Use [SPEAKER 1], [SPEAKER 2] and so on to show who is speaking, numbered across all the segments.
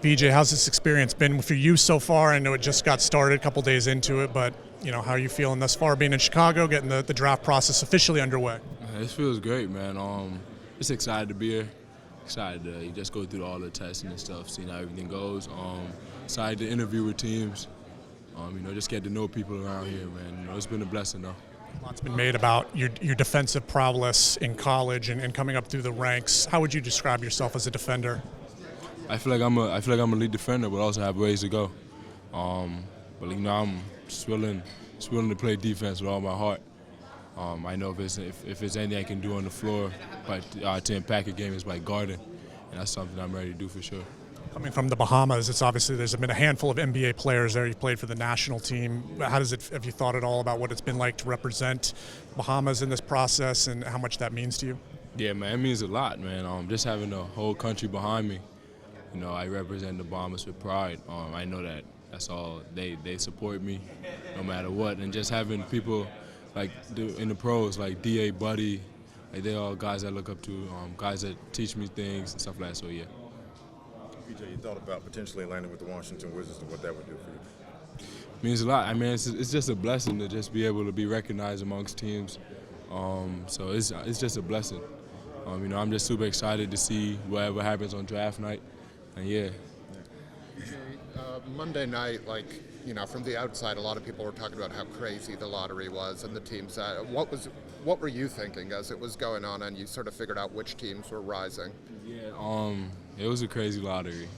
[SPEAKER 1] BJ, how's this experience been for you so far? I know it just got started a couple days into it, but how are you feeling thus far being in Chicago, getting the draft process officially underway?
[SPEAKER 2] This feels great, man. Just excited to be here. Excited to just go through all the testing and stuff, seeing how everything goes. Excited to interview with teams. Just get to know people around here, man. It's been a blessing, though.
[SPEAKER 1] Lots been made about your defensive prowess in college and coming up through the ranks. How would you describe yourself as a defender?
[SPEAKER 2] I feel like I'm a lead defender, but also have ways to go. I'm just willing to play defense with all my heart. I know if it's anything I can do on the floor, but to impact a game is by guarding, and that's something I'm ready to do for sure.
[SPEAKER 1] Coming from the Bahamas, there's been a handful of NBA players there. You played for the national team. Have you thought at all about what it's been like to represent Bahamas in this process and how much that means to you?
[SPEAKER 2] Yeah, man, it means a lot, man. Just having the whole country behind me. I represent the Bahamas with pride. I know that's all. They support me no matter what. And just having people in the pros like D.A. Buddy, they're all guys I look up to, guys that teach me things and stuff like that. So, yeah.
[SPEAKER 3] BJ, you thought about potentially landing with the Washington Wizards and what that would do for you?
[SPEAKER 2] It means a lot. I mean, it's just a blessing to just be able to be recognized amongst teams. So it's just a blessing. I'm just super excited to see whatever happens on draft night. And yeah.
[SPEAKER 4] Monday night, from the outside, a lot of people were talking about how crazy the lottery was and the teams. What were you thinking as it was going on and you sort of figured out which teams were rising?
[SPEAKER 2] Yeah, it was a crazy lottery.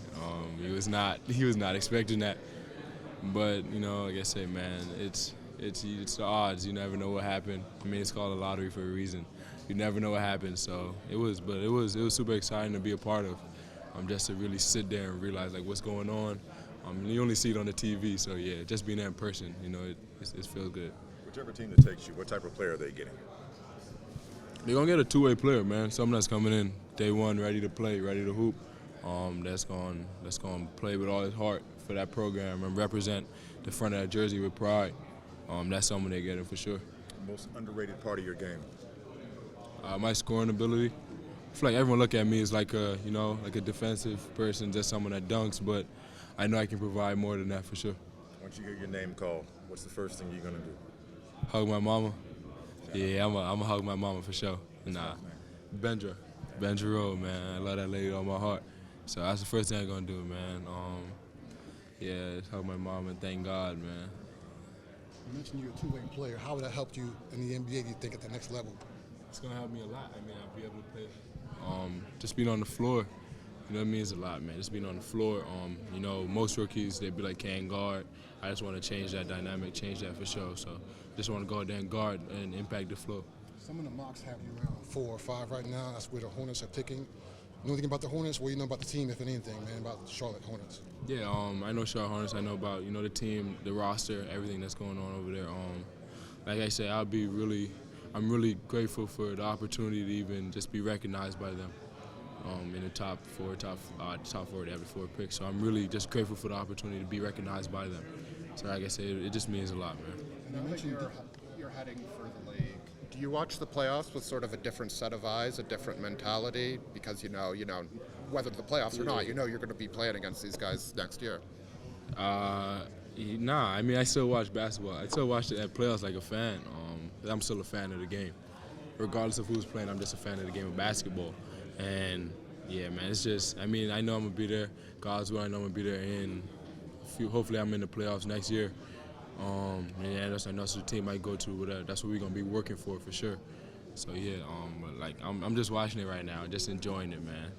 [SPEAKER 2] He was not expecting that. But like I say, man, it's the odds. You never know what happened. I mean, it's called a lottery for a reason. You never know what happens. So it was super exciting to be a part of. Just to really sit there and realize what's going on. You only see it on the TV, so yeah, just being there in person, it feels good.
[SPEAKER 3] Whichever team that takes you, what type of player are they getting?
[SPEAKER 2] They're gonna get a two-way player, man. Someone that's coming in day one, ready to play, ready to hoop. That's gonna play with all his heart for that program and represent the front of that jersey with pride. That's someone they're getting for sure.
[SPEAKER 3] Most underrated part of your game?
[SPEAKER 2] My scoring ability. I feel like everyone look at me as like a defensive person, just someone that dunks, but I know I can provide more than that for sure.
[SPEAKER 3] Once you hear your name called, what's the first thing you're gonna do?
[SPEAKER 2] Hug my mama. Yeah, I'm gonna hug my mama for sure. Nah, Bendra Road, man. I love that lady on my heart. So that's the first thing I'm gonna do, man. Hug my mom and thank God, man.
[SPEAKER 5] You mentioned you're a two-way player. How would that help you in the NBA, do you think, at the next level?
[SPEAKER 2] It's gonna help me a lot. I mean, I'll be able to play. Just being on the floor, it means a lot, man. Just being on the floor. Most rookies they be like can't guard. I just want to change that dynamic, change that for sure. So, just want to go out there and guard and impact the flow.
[SPEAKER 5] Some of the mocks have you around 4 or 5 right now. That's where the Hornets are picking. You know anything about the Hornets? What do you know about the team, if anything, man, about the Charlotte Hornets?
[SPEAKER 2] Yeah, I know Charlotte Hornets. I know about the team, the roster, everything that's going on over there. Like I said, I'm really grateful for the opportunity to even just be recognized by them in the top four, they have the 4 picks. So I'm really just grateful for the opportunity to be recognized by them. So like I said, it just means a lot, man.
[SPEAKER 4] Now that you're heading for the league, do you watch the playoffs with sort of a different set of eyes, a different mentality? Because whether the playoffs or not, you're going to be playing against these guys next year.
[SPEAKER 2] Nah, I mean, I still watch basketball. I still watch the playoffs like a fan. I'm still a fan of the game. Regardless of who's playing, I'm just a fan of the game of basketball. And, yeah, man, it's just, I know I'm going to be there. God's will, I know I'm going to be there. Hopefully I'm in the playoffs next year. That's the team I go to. Whatever. That's what we're going to be working for sure. So, yeah, I'm just watching it right now, just enjoying it, man.